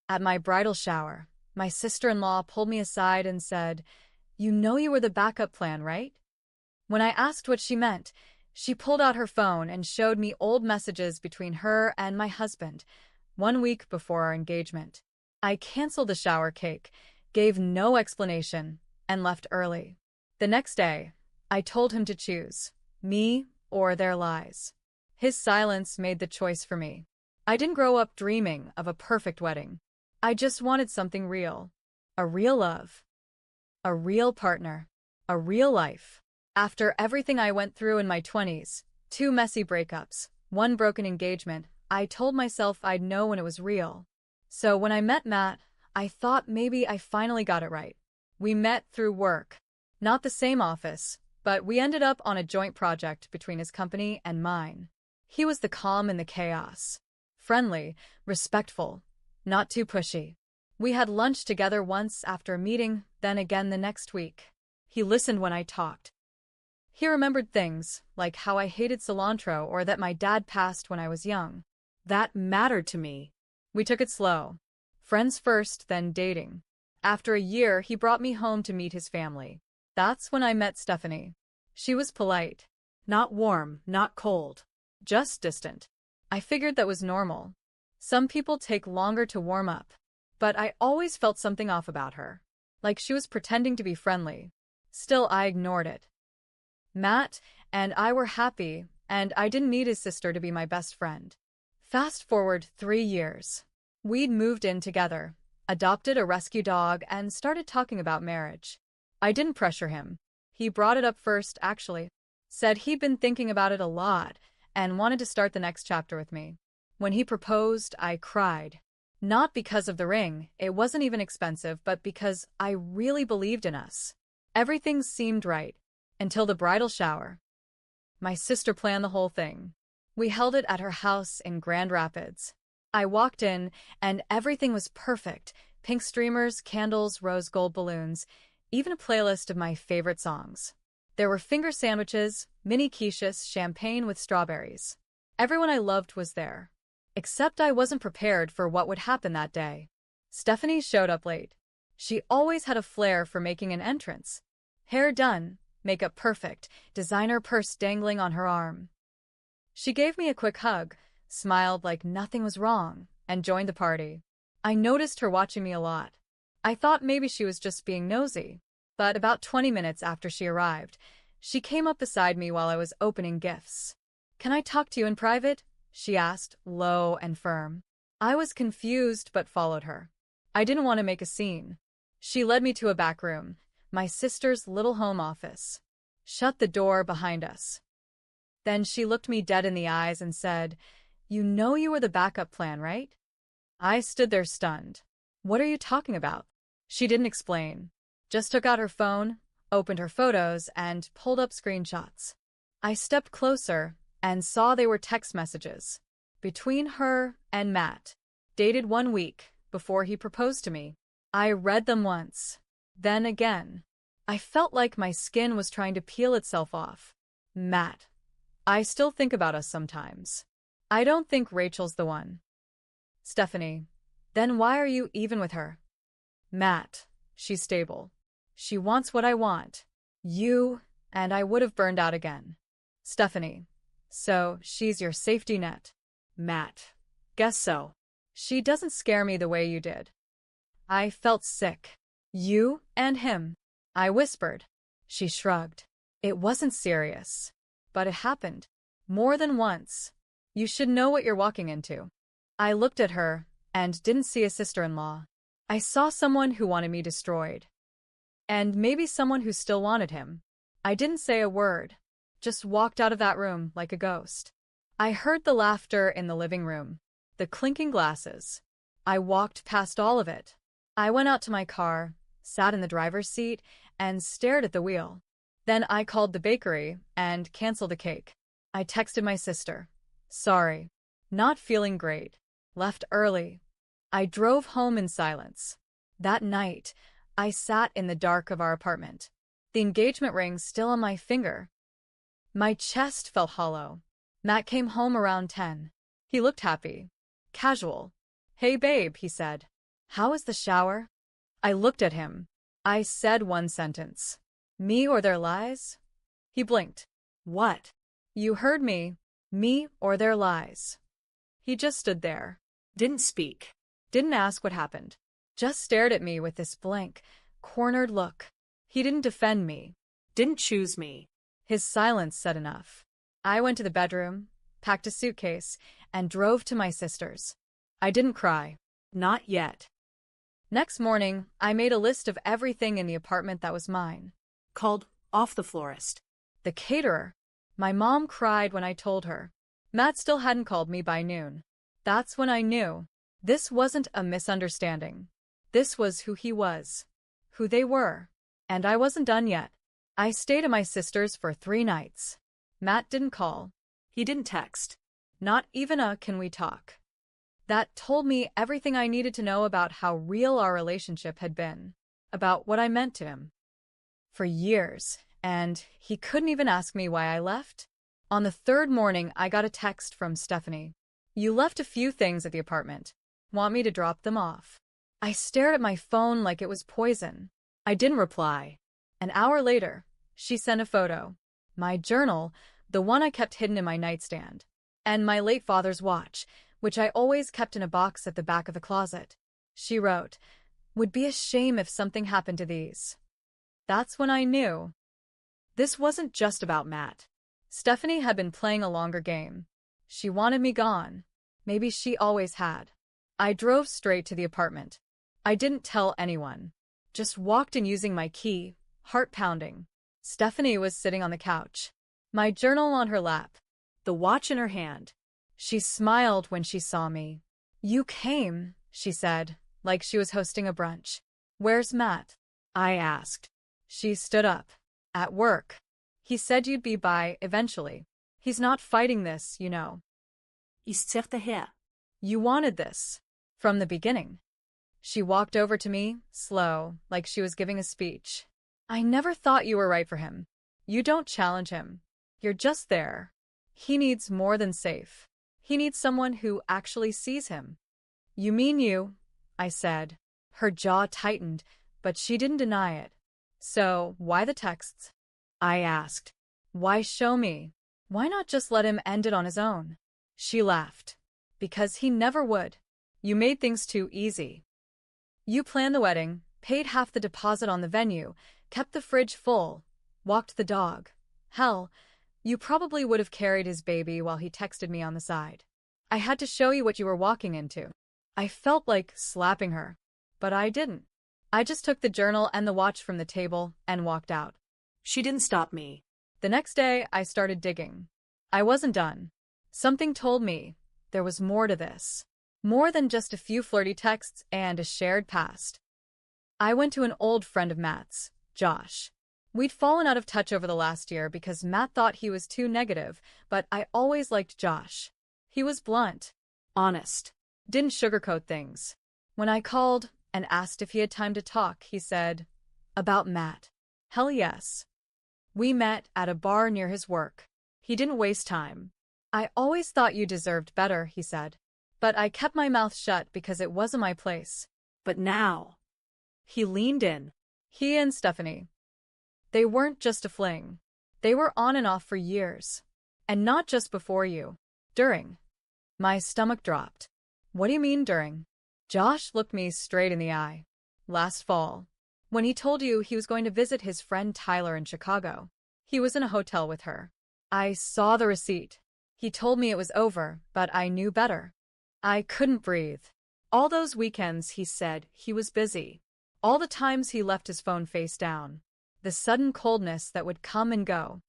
At my bridal shower, my sister-in-law pulled me aside and said, "You know you were the backup plan, right?" When I asked what she meant, she pulled out her phone and showed me old messages between her and my husband, 1 week before our engagement. I canceled the shower cake, gave no explanation, and left early. The next day, I told him to choose me or their lies. His silence made the choice for me. I didn't grow up dreaming of a perfect wedding. I just wanted something real. A real love. A real partner. A real life. After everything I went through in my 20s, 2 messy breakups, 1 broken engagement, I told myself I'd know when it was real. So when I met Matt, I thought maybe I finally got it right. We met through work. Not the same office, but we ended up on a joint project between his company and mine. He was the calm in the chaos. Friendly, respectful, not too pushy. We had lunch together once after a meeting, then again the next week. He listened when I talked. He remembered things, like how I hated cilantro or that my dad passed when I was young. That mattered to me. We took it slow. Friends first, then dating. After a year, he brought me home to meet his family. That's when I met Stephanie. She was polite. Not warm, not cold. Just distant. I figured that was normal. Some people take longer to warm up. But I always felt something off about her. Like she was pretending to be friendly. Still, I ignored it. Matt and I were happy, and I didn't need his sister to be my best friend. Fast forward 3 years. We'd moved in together, adopted a rescue dog, and started talking about marriage. I didn't pressure him. He brought it up first, actually. Said he'd been thinking about it a lot and wanted to start the next chapter with me. When he proposed, I cried. Not because of the ring, it wasn't even expensive, but because I really believed in us. Everything seemed right. Until the bridal shower. My sister planned the whole thing. We held it at her house in Grand Rapids. I walked in, and everything was perfect. Pink streamers, candles, rose gold balloons, even a playlist of my favorite songs. There were finger sandwiches, mini quiches, champagne with strawberries. Everyone I loved was there. Except I wasn't prepared for what would happen that day. Stephanie showed up late. She always had a flair for making an entrance. Hair done. Makeup perfect, designer purse dangling on her arm. She gave me a quick hug, smiled like nothing was wrong, and joined the party. I noticed her watching me a lot. I thought maybe she was just being nosy. But about 20 minutes after she arrived, she came up beside me while I was opening gifts. "Can I talk to you in private?" she asked, low and firm. I was confused but followed her. I didn't want to make a scene. She led me to a back room. My sister's little home office. Shut the door behind us. Then she looked me dead in the eyes and said, "You know you were the backup plan, right?" I stood there stunned. "What are you talking about?" She didn't explain. Just took out her phone, opened her photos, and pulled up screenshots. I stepped closer and saw they were text messages. Between her and Matt. Dated 1 week before he proposed to me. I read them once. Then again. I felt like my skin was trying to peel itself off. Matt. I still think about us sometimes. I don't think Rachel's the one. Stephanie. Then why are you even with her? Matt. She's stable. She wants what I want. You, and I would have burned out again. Stephanie. So, she's your safety net. Matt. Guess so. She doesn't scare me the way you did. I felt sick. You and him. I whispered. She shrugged. It wasn't serious. But it happened. More than once. You should know what you're walking into. I looked at her and didn't see a sister-in-law. I saw someone who wanted me destroyed. And maybe someone who still wanted him. I didn't say a word. Just walked out of that room like a ghost. I heard the laughter in the living room. The clinking glasses. I walked past all of it. I went out to my car, sat in the driver's seat, and stared at the wheel. Then I called the bakery and canceled the cake. I texted my sister. Sorry. Not feeling great. Left early. I drove home in silence. That night, I sat in the dark of our apartment. The engagement ring still on my finger. My chest felt hollow. Matt came home around 10. He looked happy. Casual. "Hey babe," he said. How is the shower? I looked at him. I said one sentence. Me or their lies? He blinked. What? You heard me. Me or their lies. He just stood there. Didn't speak. Didn't ask what happened. Just stared at me with this blank, cornered look. He didn't defend me. Didn't choose me. His silence said enough. I went to the bedroom, packed a suitcase, and drove to my sister's. I didn't cry. Not yet. Next morning, I made a list of everything in the apartment that was mine. Called off the florist. The caterer. My mom cried when I told her. Matt still hadn't called me by noon. That's when I knew. This wasn't a misunderstanding. This was who he was. Who they were. And I wasn't done yet. I stayed at my sister's for 3 nights. Matt didn't call. He didn't text. Not even a "can we talk?" That told me everything I needed to know about how real our relationship had been. About what I meant to him. For years. And he couldn't even ask me why I left. On the 3rd morning, I got a text from Stephanie. You left a few things at the apartment. Want me to drop them off? I stared at my phone like it was poison. I didn't reply. An hour later, she sent a photo. My journal, the one I kept hidden in my nightstand. And my late father's watch, which I always kept in a box at the back of the closet. She wrote, "Would be a shame if something happened to these." That's when I knew. This wasn't just about Matt. Stephanie had been playing a longer game. She wanted me gone. Maybe she always had. I drove straight to the apartment. I didn't tell anyone. Just walked in using my key, heart pounding. Stephanie was sitting on the couch. My journal on her lap. The watch in her hand. She smiled when she saw me. You came, she said, like she was hosting a brunch. Where's Matt? I asked. She stood up. At work. He said you'd be by eventually. He's not fighting this, you know. Ist her. You wanted this. From the beginning. She walked over to me, slow, like she was giving a speech. I never thought you were right for him. You don't challenge him. You're just there. He needs more than safe. He needs someone who actually sees him. You mean you, I said. Her jaw tightened, but she didn't deny it. So, why the texts? I asked. Why show me? Why not just let him end it on his own? She laughed. Because he never would. You made things too easy. You planned the wedding, paid half the deposit on the venue, kept the fridge full, walked the dog. Hell, you probably would have carried his baby while he texted me on the side. I had to show you what you were walking into. I felt like slapping her. But I didn't. I just took the journal and the watch from the table and walked out. She didn't stop me. The next day, I started digging. I wasn't done. Something told me there was more to this. More than just a few flirty texts and a shared past. I went to an old friend of Matt's, Josh. We'd fallen out of touch over the last year because Matt thought he was too negative, but I always liked Josh. He was blunt. Honest. Didn't sugarcoat things. When I called and asked if he had time to talk, he said, "About Matt." Hell yes. We met at a bar near his work. He didn't waste time. I always thought you deserved better, he said. But I kept my mouth shut because it wasn't my place. But now. He leaned in. He and Stephanie. They weren't just a fling. They were on and off for years. And not just before you. During. My stomach dropped. What do you mean during? Josh looked me straight in the eye. Last fall. When he told you he was going to visit his friend Tyler in Chicago. He was in a hotel with her. I saw the receipt. He told me it was over, but I knew better. I couldn't breathe. All those weekends, he said, he was busy. All the times he left his phone face down. The sudden coldness that would come and go.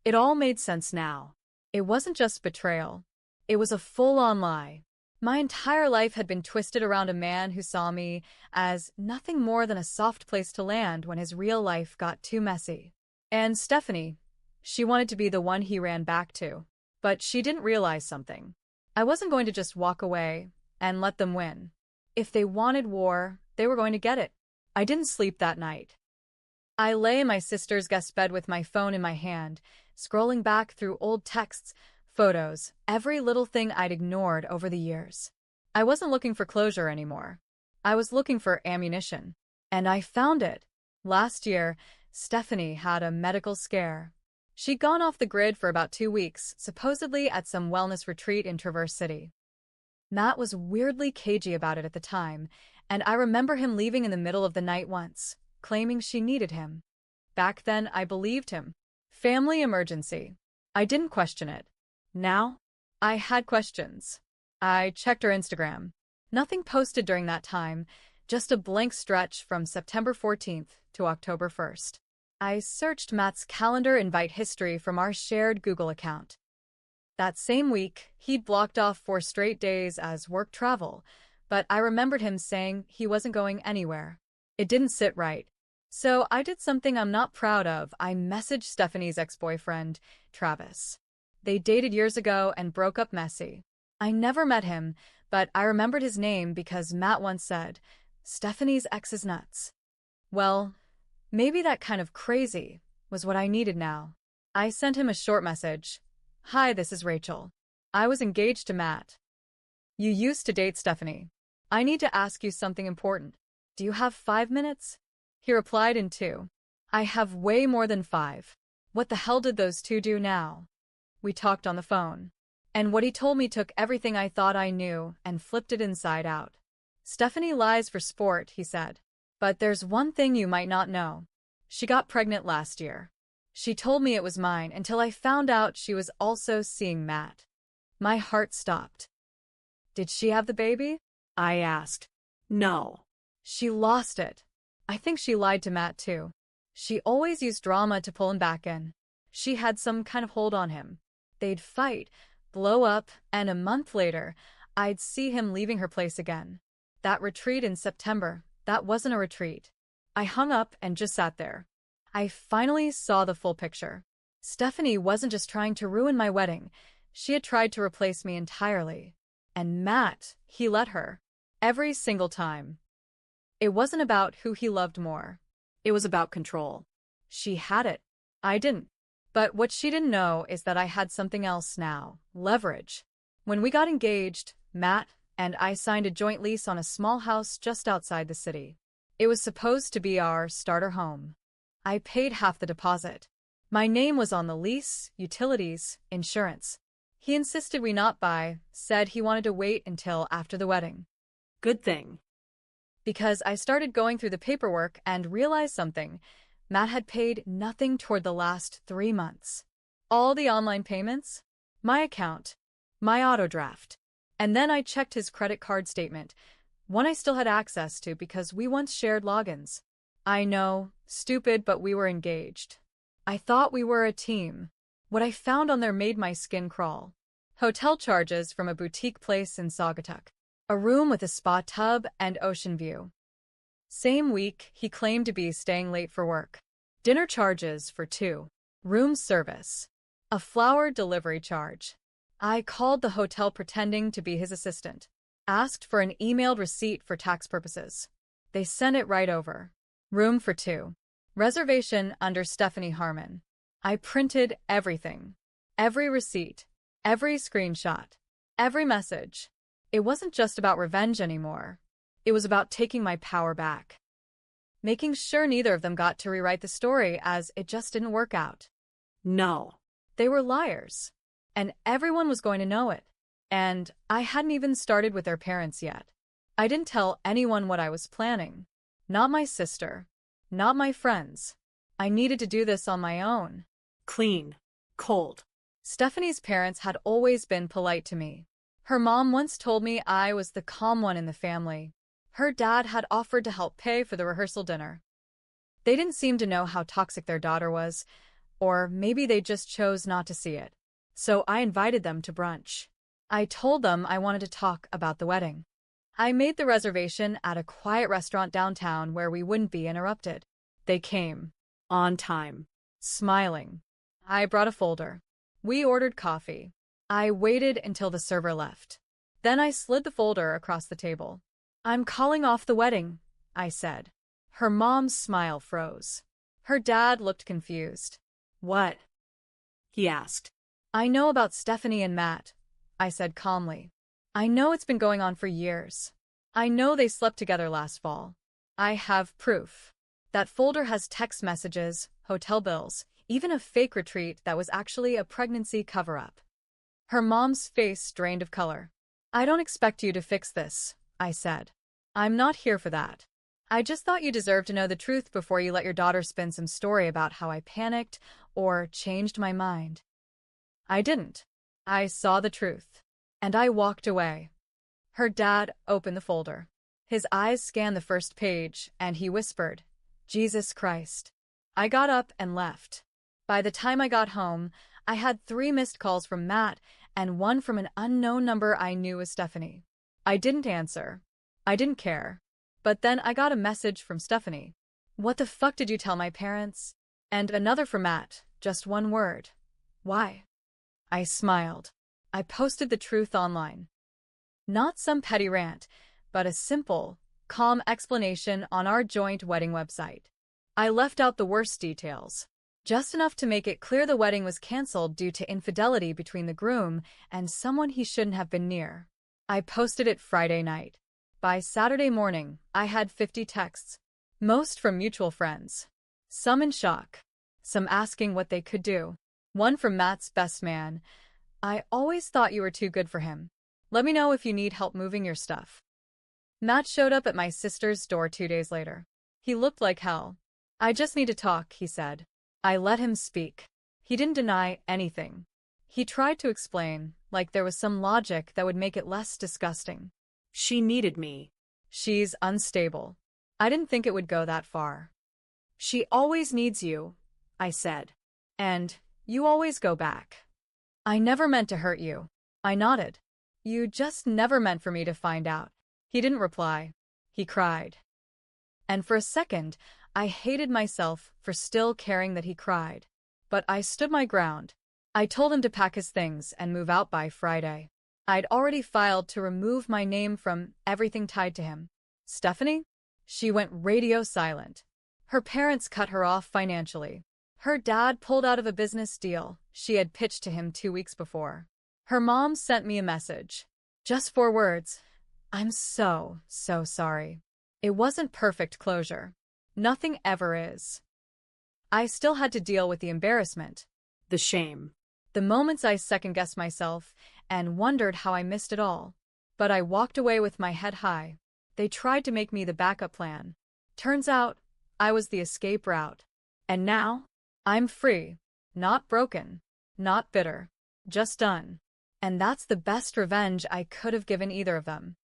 It all made sense now. It wasn't just betrayal. It was a full-on lie. My entire life had been twisted around a man who saw me as nothing more than a soft place to land when his real life got too messy. And Stephanie, she wanted to be the one he ran back to. But she didn't realize something. I wasn't going to just walk away and let them win. If they wanted war, they were going to get it. I didn't sleep that night. I lay in my sister's guest bed with my phone in my hand, scrolling back through old texts, photos, every little thing I'd ignored over the years. I wasn't looking for closure anymore. I was looking for ammunition. And I found it. Last year, Stephanie had a medical scare. She'd gone off the grid for about 2 weeks, supposedly at some wellness retreat in Traverse City. Matt was weirdly cagey about it at the time, and I remember him leaving in the middle of the night once, claiming she needed him. Back then, I believed him. Family emergency. I didn't question it. Now, I had questions. I checked her Instagram. Nothing posted during that time, just a blank stretch from September 14th to October 1st. I searched Matt's calendar invite history from our shared Google account. That same week, he'd blocked off 4 straight days as work travel, but I remembered him saying he wasn't going anywhere. It didn't sit right. So I did something I'm not proud of. I messaged Stephanie's ex-boyfriend, Travis. They dated years ago and broke up messy. I never met him, but I remembered his name because Matt once said, "Stephanie's ex is nuts." Well, maybe that kind of crazy was what I needed now. I sent him a short message. "Hi, this is Rachel. I was engaged to Matt. You used to date Stephanie. I need to ask you something important. Do you have 5 minutes?" He replied in 2. "I have way more than 5. What the hell did those 2 do now?" We talked on the phone. And what he told me took everything I thought I knew and flipped it inside out. "Stephanie lies for sport," he said. "But there's one thing you might not know. She got pregnant last year. She told me it was mine until I found out she was also seeing Matt." My heart stopped. "Did she have the baby?" I asked. No. "She lost it. I think she lied to Matt too. She always used drama to pull him back in. She had some kind of hold on him. They'd fight, blow up, and a month later, I'd see him leaving her place again. That retreat in September, that wasn't a retreat." I hung up and just sat there. I finally saw the full picture. Stephanie wasn't just trying to ruin my wedding. She had tried to replace me entirely. And Matt, he let her. Every single time. It wasn't about who he loved more. It was about control. She had it. I didn't. But what she didn't know is that I had something else now. Leverage. When we got engaged, Matt and I signed a joint lease on a small house just outside the city. It was supposed to be our starter home. I paid half the deposit. My name was on the lease, utilities, insurance. He insisted we not buy, said he wanted to wait until after the wedding. Good thing. Because I started going through the paperwork and realized something. Matt had paid nothing toward the last 3 months. All the online payments, my account, my auto draft. And then I checked his credit card statement, one I still had access to because we once shared logins. I know, stupid, but we were engaged. I thought we were a team. What I found on there made my skin crawl. Hotel charges from a boutique place in Saugatuck. A room with a spa tub and ocean view. Same week, he claimed to be staying late for work. Dinner charges for 2. Room service. A flower delivery charge. I called the hotel pretending to be his assistant. Asked for an emailed receipt for tax purposes. They sent it right over. Room for 2. Reservation under Stephanie Harmon. I printed everything. Every receipt. Every screenshot. Every message. It wasn't just about revenge anymore. It was about taking my power back. Making sure neither of them got to rewrite the story as it just didn't work out. No. They were liars. And everyone was going to know it. And I hadn't even started with their parents yet. I didn't tell anyone what I was planning. Not my sister. Not my friends. I needed to do this on my own. Clean. Cold. Stephanie's parents had always been polite to me. Her mom once told me I was the calm one in the family. Her dad had offered to help pay for the rehearsal dinner. They didn't seem to know how toxic their daughter was, or maybe they just chose not to see it. So I invited them to brunch. I told them I wanted to talk about the wedding. I made the reservation at a quiet restaurant downtown where we wouldn't be interrupted. They came. On time. Smiling. I brought a folder. We ordered coffee. I waited until the server left. Then I slid the folder across the table. "I'm calling off the wedding," I said. Her mom's smile froze. Her dad looked confused. "What?" he asked. "I know about Stephanie and Matt," I said calmly. "I know it's been going on for years. I know they slept together last fall. I have proof. That folder has text messages, hotel bills, even a fake retreat that was actually a pregnancy cover-up. Her mom's face drained of color. I don't expect you to fix this, I said. I'm not here for that. I just thought you deserved to know the truth before you let your daughter spin some story about how I panicked or changed my mind. I didn't. I saw the truth. And I walked away. Her dad opened the folder. His eyes scanned the first page, and he whispered, "Jesus Christ." I got up and left. By the time I got home, I had 3 missed calls from Matt and one from an unknown number I knew was Stephanie. I didn't answer. I didn't care. But then I got a message from Stephanie. "What the fuck did you tell my parents?" And another from Matt, just one word. "Why?" I smiled. I posted the truth online. Not some petty rant, but a simple, calm explanation on our joint wedding website. I left out the worst details, just enough to make it clear the wedding was canceled due to infidelity between the groom and someone he shouldn't have been near. I posted it Friday night. By Saturday morning, I had 50 texts, most from mutual friends. Some in shock, some asking what they could do. One from Matt's best man. "I always thought you were too good for him. Let me know if you need help moving your stuff." Matt showed up at my sister's door 2 days later. He looked like hell. "I just need to talk," he said. I let him speak. He didn't deny anything. He tried to explain, like there was some logic that would make it less disgusting. She needed me. "She's unstable." I didn't think it would go that far. "She always needs you," I said. "And you always go back." "I never meant to hurt you." I nodded. "You just never meant for me to find out." He didn't reply. He cried. And for a second, I hated myself for still caring that he cried. But I stood my ground. I told him to pack his things and move out by Friday. I'd already filed to remove my name from everything tied to him. Stephanie? She went radio silent. Her parents cut her off financially. Her dad pulled out of a business deal she had pitched to him 2 weeks before. Her mom sent me a message. Just 4 words. "I'm so sorry." It wasn't perfect closure. Nothing ever is. I still had to deal with the embarrassment, The shame. the moments I second-guessed myself and wondered how I missed it all. But I walked away with my head high. They tried to make me the backup plan. Turns out, I was the escape route. And now, I'm free. Not broken. Not bitter. Just done. And that's the best revenge I could have given either of them.